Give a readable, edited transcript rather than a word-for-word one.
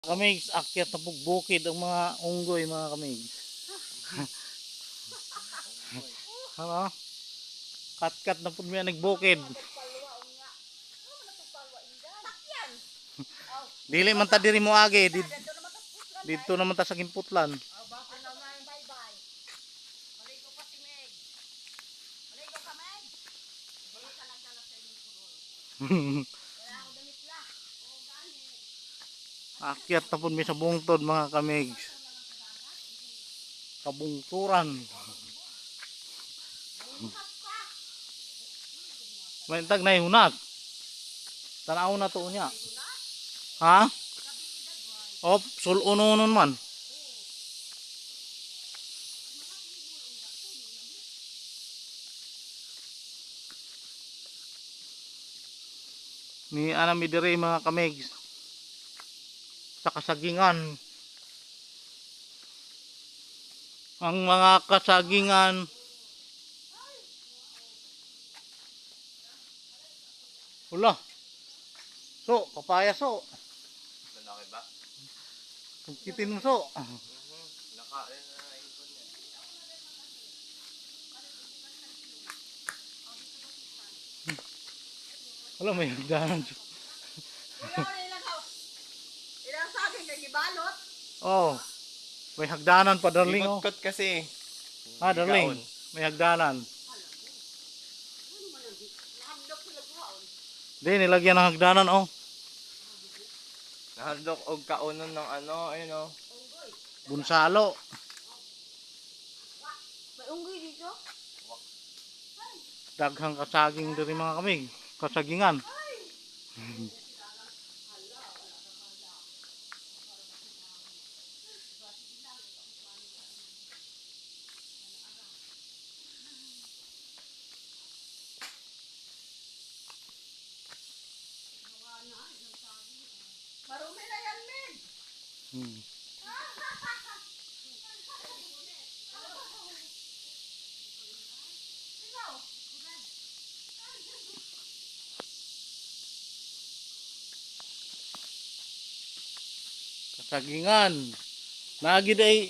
Kamigs, akyat na bukid ang mga unggoy mga kamigs. Ano? Kat-kat na po may nagbukid. Dili man ta diri mo agi, dito naman ta sa Gimputlan. Akyat na po may sa bungtod mga kamigs. Kabungturan. May tag na hunat. Tanaw na to niya. Ha? Op, sul-uno-unon man. Ni anami diri mga kamigs. Sa kasagingan. Ang mga kasagingan wala. So, papaya so. Malaki ba? Tungkitin mo so. Nakain na ipon niya. Wala, may hagdanan. Ilang saging kay gibalot. Oh. May hagdanan pa darling oh. Ikot-kot kasi. Ha, darling. May hagdanan. Nahamdok sila guhaon. Di, nilagyan ng hagdanan oh. Nahaldok og kaunon ng ano, ayun oh. Bunsalo. May unggoy dito? Daghang kasaging diri mga kamig. Kasagingan. Marumi na yan, Min. Hmm. Kasagingan. Nagid ay